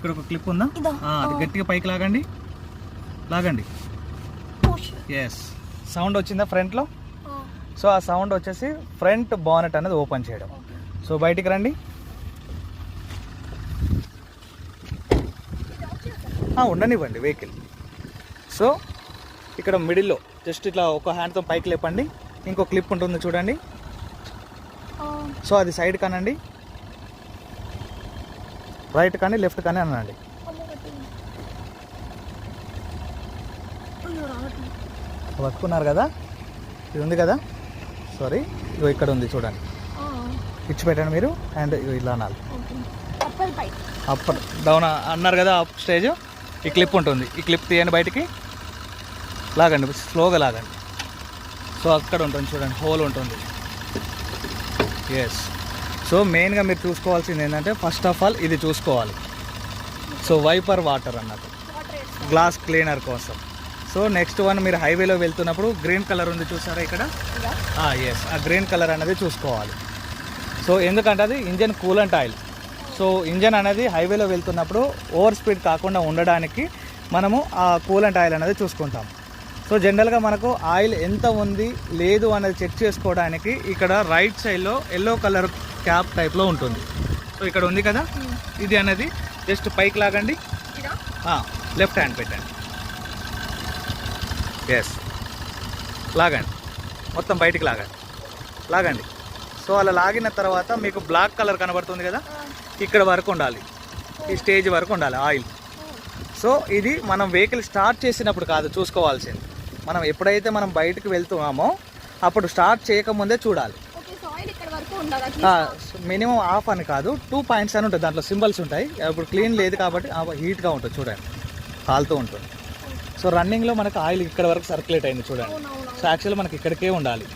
ఇక్కడ ఒక క్లిప్ ఉందా, అది గట్టిగా పైకి లాగండి. ఎస్, సౌండ్ వచ్చిందా ఫ్రంట్లో? సో ఆ సౌండ్ వచ్చేసి ఫ్రంట్ బానెట్ అనేది ఓపెన్ చేయడం. సో బయటికి రండి. ఉండనివ్వండి వెహికల్. సో ఇక్కడ మిడిల్లో జస్ట్ ఇట్లా ఒక హ్యాండ్తో పైకి లేపండి. ఇంకో క్లిప్ ఉంటుంది చూడండి. సో అది సైడ్ కానండి, రైట్ కానీ లెఫ్ట్ కానీ అనండి. పట్టుకున్నారు కదా, ఇది ఉంది కదా, సారీ ఇగో ఇక్కడ ఉంది చూడండి. ఇచ్చి పెట్టండి మీరు, అండ్ ఇలా అనాలి. అప్పర్ డౌన్ అన్నారు కదా, అప్ స్టేజ్. ఈ క్లిప్ ఉంటుంది, ఈ క్లిప్ తీయండి బయటికి, లాగండి, స్లోగా లాగండి. సో అక్కడ ఉంటుంది చూడండి, హోల్ ఉంటుంది. ఎస్. సో మెయిన్గా మీరు చూసుకోవాల్సింది ఏంటంటే ఫస్ట్ ఆఫ్ ఆల్ ఇది చూసుకోవాలి. సో వైపర్ వాటర్ అన్నట్టు గ్లాస్ క్లీనర్ కోసం. సో నెక్స్ట్ వన్, మీరు హైవేలో వెళ్తున్నప్పుడు గ్రీన్ కలర్ ఉంది చూసారా ఇక్కడ, ఎస్, ఆ గ్రీన్ కలర్ అనేది చూసుకోవాలి. సో ఎందుకంటే అది engine coolant oil. So engine అనేది హైవేలో వెళ్తున్నప్పుడు ఓవర్ స్పీడ్ కాకుండా ఉండడానికి మనము ఆ కూలెంట్ ఆయిల్ అనేది చూసుకుంటాం. సో జనరల్గా మనకు ఆయిల్ ఎంత ఉంది లేదు అనేది చెక్ చేసుకోవడానికి ఇక్కడ రైట్ సైడ్లో ఎల్లో కలర్ క్యాప్ టైప్లో ఉంటుంది. సో ఇక్కడ ఉంది కదా, ఇది అనేది జస్ట్ పైకి లాగండి, లెఫ్ట్ హ్యాండ్ పెట్టండి. ఎస్, లాగండి, మొత్తం బయటికి లాగండి. సో అలా లాగిన తర్వాత మీకు బ్లాక్ కలర్ కనబడుతుంది కదా, ఇక్కడ వరకు ఉండాలి, ఈ స్టేజ్ వరకు ఉండాలి ఆయిల్. సో ఇది మనం వెహికల్ స్టార్ట్ చేసినప్పుడు కాదు చూసుకోవాల్సింది, మనం ఎప్పుడైతే మనం బయటకు వెళ్తున్నామో అప్పుడు స్టార్ట్ చేయకముందే చూడాలి. మినిమం హాఫ్ అని కాదు, 2 పాయింట్స్ అని ఉంటుంది, దాంట్లో సింబల్స్ ఉంటాయి. ఇప్పుడు క్లీన్ లేదు కాబట్టి హీట్గా ఉంటుంది చూడండి, కాలుతూ ఉంటుంది. సో రన్నింగ్లో మనకు ఆయిల్ ఇక్కడ వరకు సర్క్యులేట్ అయింది చూడండి. సో యాక్చువల్గా మనకి ఇక్కడికే ఉండాలి.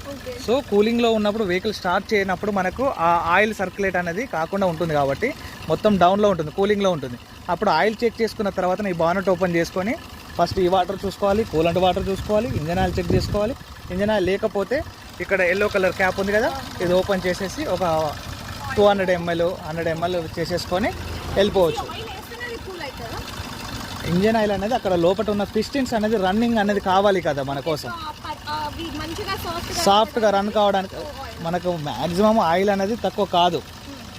సో కూలింగ్లో ఉన్నప్పుడు వెహికల్ స్టార్ట్ చేయనప్పుడు మనకు ఆ ఆయిల్ సర్క్యులేట్ అనేది కాకుండా ఉంటుంది కాబట్టి మొత్తం డౌన్లో ఉంటుంది, కూలింగ్లో ఉంటుంది. అప్పుడు ఆయిల్ చెక్ చేసుకున్న తర్వాత ఈ బానెట్ ఓపెన్ చేసుకొని ఫస్ట్ ఈ వాటర్ చూసుకోవాలి, కూలెంట్ వాటర్ చూసుకోవాలి, ఇంజన్ ఆయిల్ చెక్ చేసుకోవాలి. ఇంజన్ ఆయిల్ లేకపోతే ఇక్కడ ఎల్లో కలర్ క్యాప్ ఉంది కదా, ఇది ఓపెన్ చేసేసి ఒక 200 ml 100 ml చేసేసుకొని వెళ్ళిపోవచ్చు. ఇంజన్ ఆయిల్ అనేది అక్కడ లోపల ఉన్న పిస్టన్స్ అనేది రన్నింగ్ అనేది కావాలి కదా మన కోసం, సాఫ్ట్గా రన్ కావడానికి. మనకు మ్యాక్సిమం ఆయిల్ అనేది తక్కువ కాదు,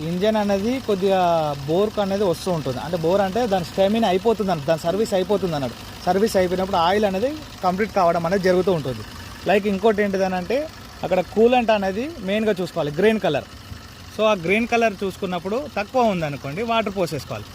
ఇంజన్ అనేది కొద్దిగా బోర్క్ అనేది వస్తూ ఉంటుంది. అంటే బోర్ అంటే దాని స్టెమినా అయిపోతుంది అన్నట్టు, దాని సర్వీస్ అయిపోతుంది అన్నట్టు. సర్వీస్ అయిపోయినప్పుడు ఆయిల్ అనేది కంప్లీట్ కావడం అనేది జరుగుతూ ఉంటుంది. లైక్ ఇంకోటి ఏంటిదని అంటే అక్కడ కూలెంట్ అనేది మెయిన్గా చూసుకోవాలి, గ్రీన్ కలర్. సో ఆ గ్రీన్ కలర్ చూసుకున్నప్పుడు తక్కువ ఉందనుకోండి వాటర్ పోసేసుకోవాలి.